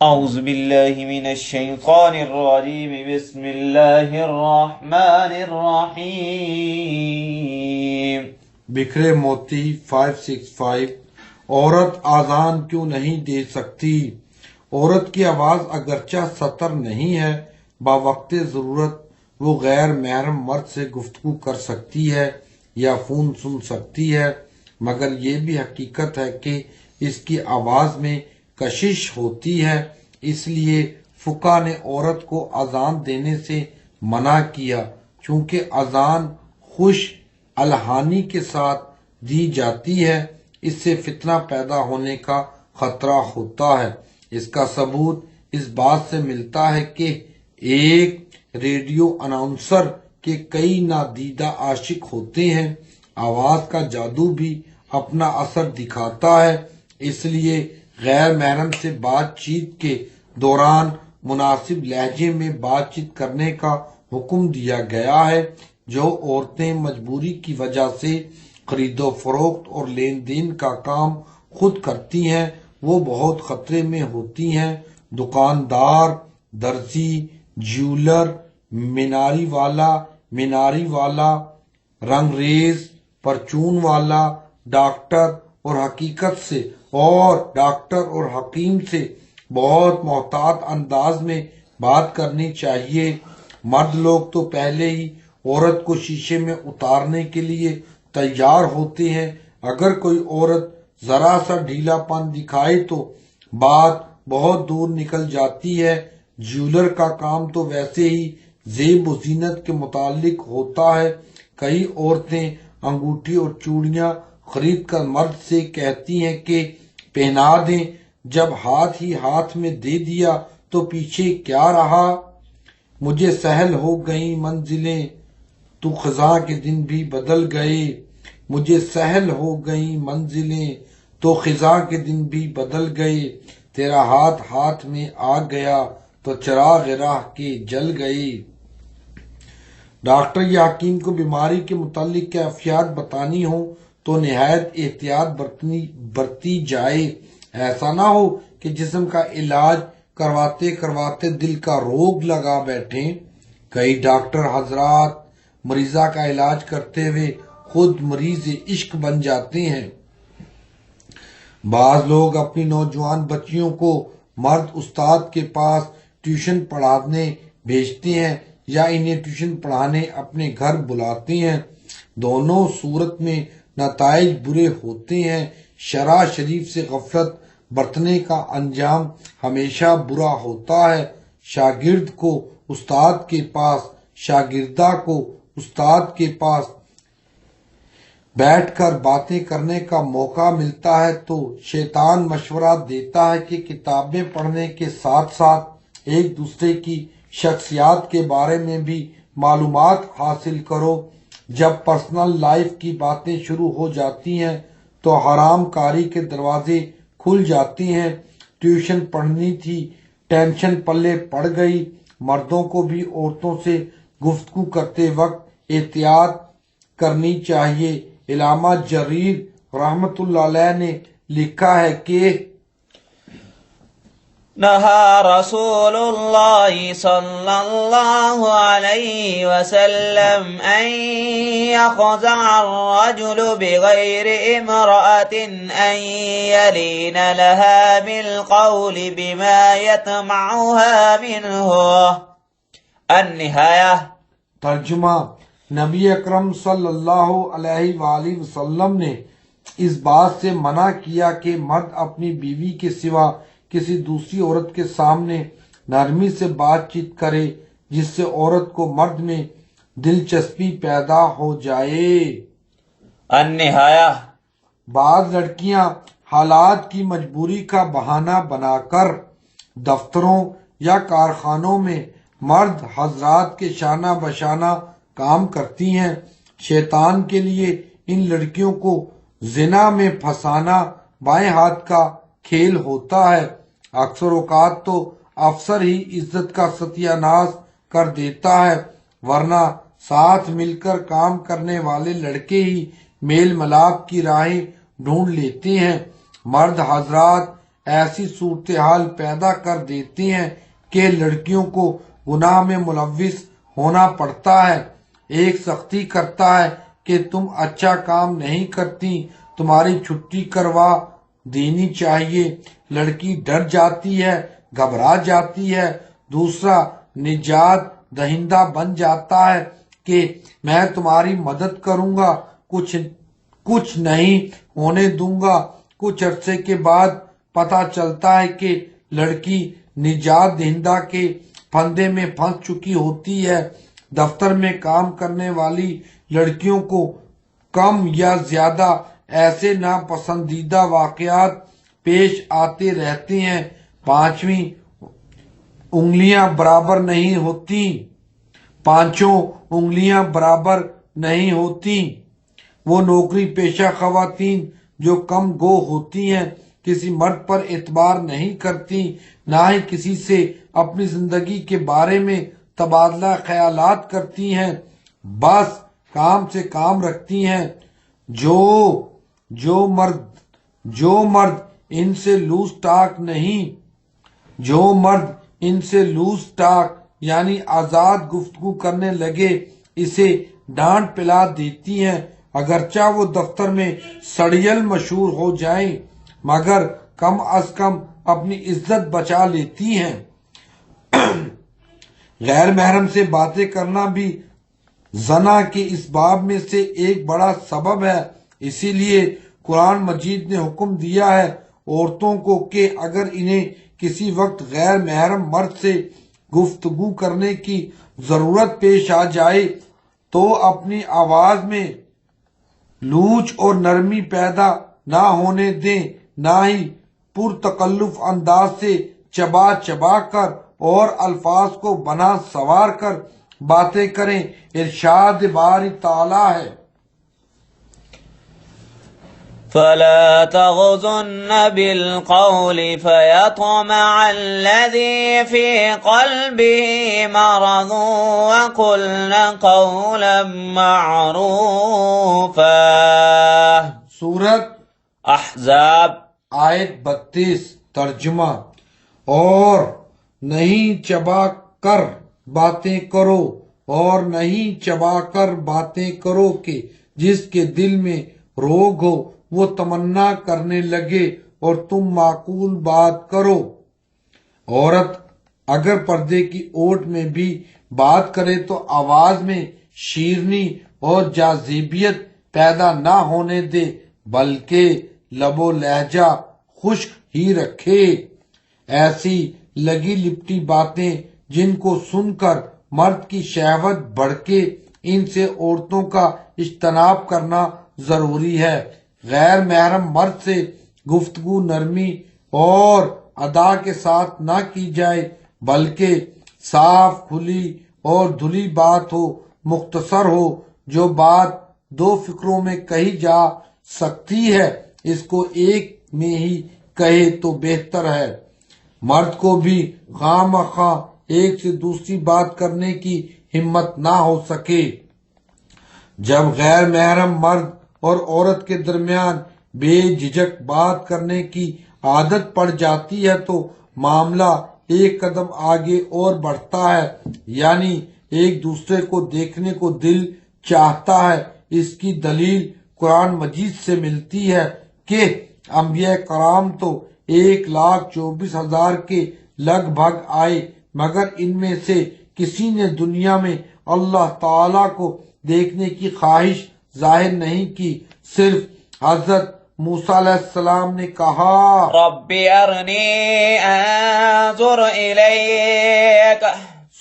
اعوذ باللہ من الشیطان الرجیم بسم اللہ الرحمن الرحیم۔ بکھرے موتی 565 عورت آذان کیوں نہیں دے سکتی؟ عورت کی آواز اگرچہ سطر نہیں ہے، باوقت ضرورت وہ غیر محرم مرد سے گفتگو کر سکتی ہے یا فون سن سکتی ہے، مگر یہ بھی حقیقت ہے کہ اس کی آواز میں کشش ہوتی ہے، اس لیے فقہ نے عورت کو اذان دینے سے منع کیا، چونکہ اذان خوش الحانی کے ساتھ دی جاتی ہے، اس سے فتنہ پیدا ہونے کا خطرہ ہوتا ہے۔ اس کا ثبوت اس بات سے ملتا ہے کہ ایک ریڈیو اناؤنسر کے کئی نادیدہ عاشق ہوتے ہیں۔ آواز کا جادو بھی اپنا اثر دکھاتا ہے، اس لیے غیر محرم سے بات چیت کے دوران مناسب لہجے میں بات چیت کرنے کا حکم دیا گیا ہے۔ جو عورتیں مجبوری کی وجہ سے خرید و فروخت اور لین دین کا کام خود کرتی ہیں وہ بہت خطرے میں ہوتی ہیں۔ دکاندار، درزی، جیولر، میناری والا، رنگریز، پرچون والا، ڈاکٹر اور حکیم سے بہت محتاط انداز میں بات کرنی چاہیے۔ مرد لوگ تو پہلے ہی عورت کو شیشے میں اتارنے کے لیے تیار ہوتے ہیں، اگر کوئی عورت ذرا سا ڈھیلا پن دکھائے تو بات بہت دور نکل جاتی ہے۔ جیولر کا کام تو ویسے ہی زیب و زینت کے متعلق ہوتا ہے۔ کئی عورتیں انگوٹھی اور چوڑیاں خرید کر مرد سے کہتی ہیں کہ پہنا دیں، جب ہاتھ ہی ہاتھ میں دے دیا تو پیچھے کیا رہا؟ مجھے سہل ہو گئیں منزلیں تو خزاں کے دن بھی بدل گئے، مجھے سہل ہو گئیں منزلیں تو خزاں کے دن بھی بدل گئے، تیرا ہاتھ ہاتھ میں آ گیا تو چراغ راہ کے جل گئے۔ ڈاکٹر یا حکیم کو بیماری کے متعلق کیفیات بتانی ہو تو نہایت احتیاط برتی جائے، ایسا نہ ہو کہ جسم کا علاج کرواتے کرواتے دل کا روگ لگا بیٹھیں۔ کئی ڈاکٹر حضرات مریضہ کا علاج کرتے ہوئے خود مریض عشق بن جاتے ہیں۔ بعض لوگ اپنی نوجوان بچیوں کو مرد استاد کے پاس ٹیوشن پڑھانے بھیجتے ہیں یا انہیں ٹیوشن پڑھانے اپنے گھر بلاتے ہیں، دونوں صورت میں نتائج برے ہوتے ہیں۔ شرع شریف سے غفلت برتنے کا انجام ہمیشہ برا ہوتا ہے۔ شاگردہ کو استاد کے پاس بیٹھ کر باتیں کرنے کا موقع ملتا ہے تو شیطان مشورہ دیتا ہے کہ کتابیں پڑھنے کے ساتھ ساتھ ایک دوسرے کی شخصیات کے بارے میں بھی معلومات حاصل کرو۔ جب پرسنل لائف کی باتیں شروع ہو جاتی ہیں تو حرام کاری کے دروازے کھل جاتے ہیں۔ ٹیوشن پڑھنی تھی، ٹینشن پلے پڑ گئی۔ مردوں کو بھی عورتوں سے گفتگو کرتے وقت احتیاط کرنی چاہیے۔ علامہ جریر رحمۃ اللہ علیہ نے لکھا ہے کہ نہا رسول اللہ صلی اللہ علیہ وسلم ان يخزع الرجل بغیر امرأة ان يلین لها بالقول بما يطمعها منه۔ النہایہ۔ ترجمہ: نبی اکرم صلی اللہ علیہ وآلہ وسلم نے اس بات سے منع کیا کہ مرد اپنی بیوی کے سوا کسی دوسری عورت کے سامنے نرمی سے بات چیت کرے جس سے عورت کو مرد میں دلچسپی پیدا ہو جائے۔ النہایہ۔ بعض لڑکیاں حالات کی مجبوری کا بہانہ بنا کر دفتروں یا کارخانوں میں مرد حضرات کے شانہ بشانہ کام کرتی ہیں۔ شیطان کے لیے ان لڑکیوں کو زنا میں پھنسانا بائیں ہاتھ کا کھیل ہوتا ہے۔ اکثر اوقات تو افسر ہی عزت کا ستیہ ناش کر دیتا ہے، ورنہ ساتھ مل کر کام کرنے والے لڑکے ہی میل ملاپ کی راہیں ڈھونڈ لیتے ہیں۔ مرد حضرات ایسی صورتحال پیدا کر دیتے ہیں کہ لڑکیوں کو گناہ میں ملوث ہونا پڑتا ہے۔ ایک سختی کرتا ہے کہ تم اچھا کام نہیں کرتی، تمہاری چھٹی کروا دینی چاہیے۔ لڑکی ڈر جاتی ہے، گھبرا جاتی ہے۔ دوسرا نجات دہندہ بن جاتا ہے کہ میں تمہاری مدد کروں گا، کچھ نہیں ہونے دوں گا۔ کچھ عرصے کے بعد پتہ چلتا ہے کہ لڑکی نجات دہندہ کے پھندے میں پھنس چکی ہوتی ہے۔ دفتر میں کام کرنے والی لڑکیوں کو کم یا زیادہ ایسے ناپسندیدہ واقعات پیش آتے رہتے ہیں۔ پانچوں انگلیاں برابر نہیں ہوتی۔ وہ نوکری پیشہ خواتین جو کم گو ہوتی ہیں کسی مرد پر اعتبار نہیں کرتی، نہ ہی کسی سے اپنی زندگی کے بارے میں تبادلہ خیالات کرتی ہیں، بس کام سے کام رکھتی ہیں۔ جو مرد ان سے لوز ٹاک یعنی آزاد گفتگو کرنے لگے اسے ڈانٹ پلا دیتی ہیں، اگرچہ وہ دفتر میں سڑیل مشہور ہو جائیں مگر کم از کم اپنی عزت بچا لیتی ہیں۔ غیر محرم سے باتیں کرنا بھی زنا کے اس باب میں سے ایک بڑا سبب ہے۔ اسی لیے قرآن مجید نے حکم دیا ہے عورتوں کو کہ اگر انہیں کسی وقت غیر محرم مرد سے گفتگو کرنے کی ضرورت پیش آ جائے تو اپنی آواز میں لوچ اور نرمی پیدا نہ ہونے دیں، نہ ہی پرتکلف انداز سے چبا کر اور الفاظ کو بنا سوار کر باتیں کریں۔ ارشاد باری تعالیٰ ہے فلا تغضن بالقول فيطمع الذي في قلبه مرض وقلن قولا معروفا۔ سورت احزاب آیت 32 ترجمہ۔ اور نہیں چبا کر باتیں کرو، اور نہیں چبا کر باتیں کرو کہ جس کے دل میں روگ ہو وہ تمنا کرنے لگے، اور تم معقول بات کرو۔ عورت اگر پردے کی اوٹ میں بھی بات کرے تو آواز میں شیرنی اور جاذبیت پیدا نہ ہونے دے، بلکہ لب و لہجہ خشک ہی رکھے۔ ایسی لگی لپٹی باتیں جن کو سن کر مرد کی شہوت بڑھکے، ان سے عورتوں کا اجتناب کرنا ضروری ہے۔ غیر محرم مرد سے گفتگو نرمی اور ادا کے ساتھ نہ کی جائے، بلکہ صاف کھلی اور دھلی بات ہو، مختصر ہو۔ جو بات دو فکروں میں کہی جا سکتی ہے اس کو ایک میں ہی کہے تو بہتر ہے۔ مرد کو بھی خواہ مخواہ ایک سے دوسری بات کرنے کی ہمت نہ ہو سکے۔ جب غیر محرم مرد اور عورت کے درمیان بے جھجک بات کرنے کی عادت پڑ جاتی ہے تو معاملہ ایک قدم آگے اور بڑھتا ہے، یعنی ایک دوسرے کو دیکھنے کو دل چاہتا ہے۔ اس کی دلیل قرآن مجید سے ملتی ہے کہ انبیاء کرام تو 1,24,000 کے لگ بھگ آئے، مگر ان میں سے کسی نے دنیا میں اللہ تعالیٰ کو دیکھنے کی خواہش ظاہر نہیں کی۔ صرف حضرت موسیٰ علیہ السلام نے کہا رب ارنی انظر الیک۔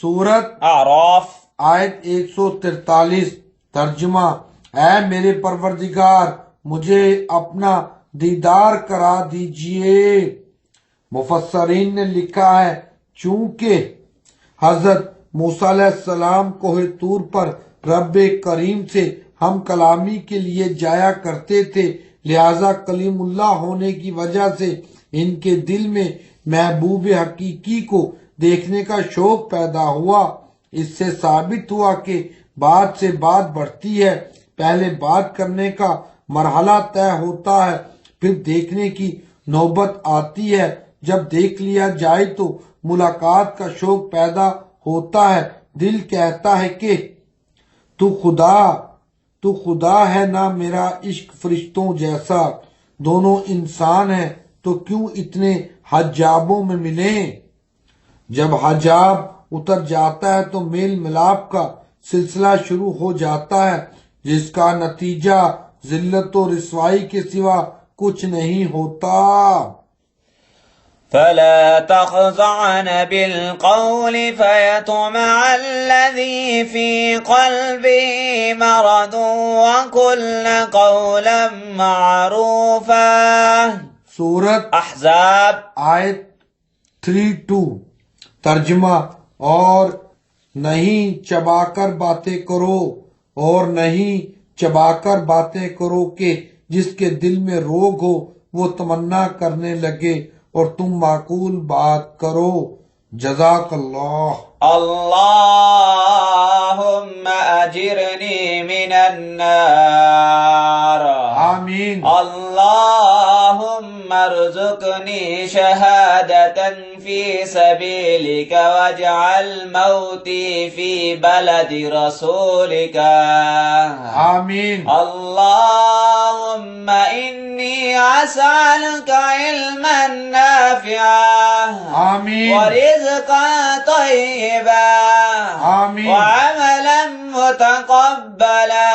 سورت اعراف آیت 143 ترجمہ۔ اے میرے پروردگار مجھے اپنا دیدار کرا دیجئے۔ مفسرین نے لکھا ہے چونکہ حضرت موسیٰ علیہ السلام کوہ طور پر رب کریم سے ہم کلامی کے لیے جایا کرتے تھے، لہذا کلیم اللہ ہونے کی وجہ سے ان کے دل میں محبوب حقیقی کو دیکھنے کا شوق پیدا ہوا۔ اس سے ثابت ہوا کہ بات سے بات بڑھتی ہے، پہلے بات کرنے کا مرحلہ طے ہوتا ہے، پھر دیکھنے کی نوبت آتی ہے جب دیکھ لیا جائے تو ملاقات کا شوق پیدا ہوتا ہے، دل کہتا ہے کہ تو خدا ہے نہ میرا عشق فرشتوں جیسا، دونوں انسان ہیں تو کیوں اتنے حجابوں میں ملیں۔ جب حجاب اتر جاتا ہے تو میل ملاپ کا سلسلہ شروع ہو جاتا ہے، جس کا نتیجہ ذلت و رسوائی کے سوا کچھ نہیں ہوتا۔ فلا تخضعن بالقول فيطمع الذي في قلبه مرض وقلن قولا معروفا۔ سورت احزاب آیت 3-2 ترجمہ، اور نہیں چبا کر باتیں کرو، اور نہیں چبا کر باتیں کرو کہ جس کے دل میں روگ ہو وہ تمنا کرنے لگے، اور تم معقول بات کرو۔ جزاک اللہ۔ اللهم اجرني من النار، آمین۔ اللهم ارزقني شهادة في سبيلك واجعل موتي في بلد رسولك، آمین۔ اللهم إني أسألك علما نافعا، آمین۔ ورزقا طيبا، آمین۔ وعملا متقبلا،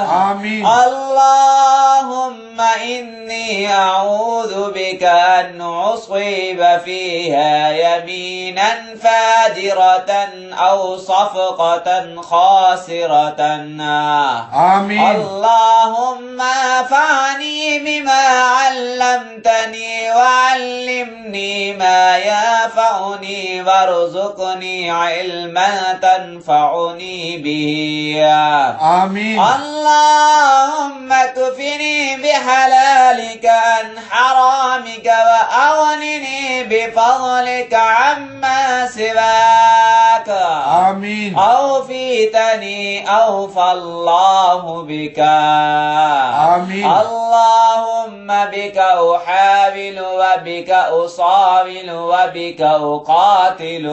آمین۔ اللهم إني أعوذ بك أن أصيب فيها يمينا فاجرة أو صفقة خاسرة، آمین۔ اللهم انفعني بما علمتني وعلمني ما ينفعني وارزقني علما تنفعني به، آمین۔ اللهم اكفني بحلالك عن حرامك وأغنني بفضلك عما سواك، آمین۔ أوفيتني أوفى الله بك، آمین۔ اللهم بك أحاول وبك أصاول وبك أقاتل،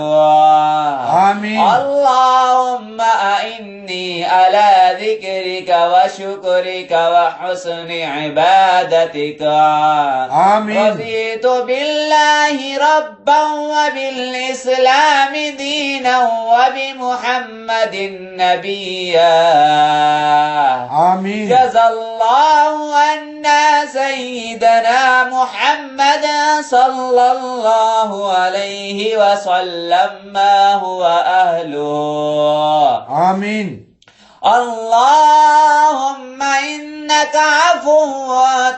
آمین۔ اللهم أعني على ذكرك وشكرك وحسن عبادتك، آمین۔ رضيت بالله ربا وبالإسلام دينا وبمحمد نبيا، آمین۔ جزا الله عنا سيدنا محمد صلى الله عليه وسلم ما هو أهله، آمین۔ اللهم إنك عفو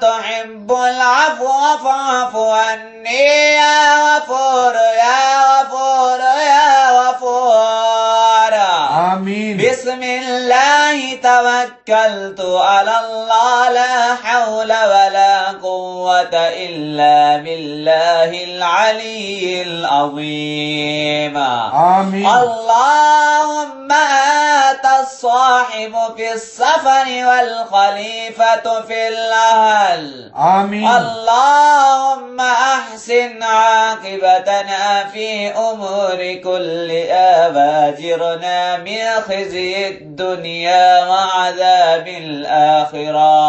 تحب العفو فاعف عني يا غفور يا غفور يا غفور، آمین۔ بسم الله توكلت على الله لا حول ولا قوة إلا بالله العلي العظيم، آمین۔ اللهم أنت الصاحب في السفر والخليفة في الأهل، آمین۔ اللهم أحسن عاقبتنا في أمور كلها واجرنا من خزي الدنيا وعذاب الآخرة،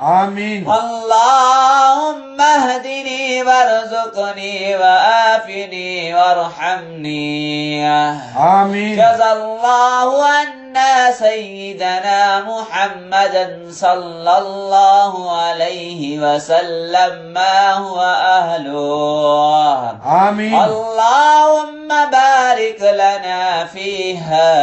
آمین۔ اللهم اهدني وارزقني وآفني وارحمني، آمین۔ جزا الله عنا سيدنا محمدا صلى الله عليه وسلم ما هو أهله، آمین۔ اللهم بارك لنا فيها،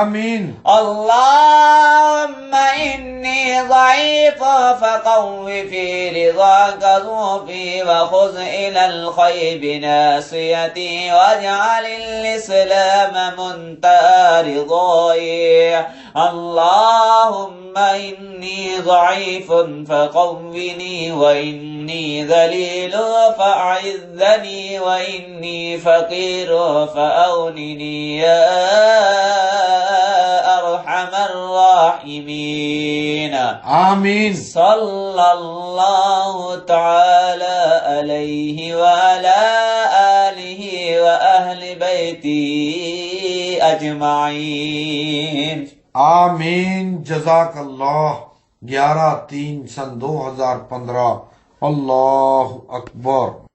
آمین۔ اللهم إني ضعيف فقو في رضاك ظروفي وخذ إلى الخير بناصيتي واجعل الإسلام منتهى رضاي، اللهم إني ضعيف فقوّني وإني ذليل فأعذني وإني فقير فأغنني يا أرحم الراحمين. آمین. صلى الله تعالى عليه وعلى آله وأهل بيته أجمعين. آمین. جزاک اللہ. 11/3/2015. اللہ اکبر.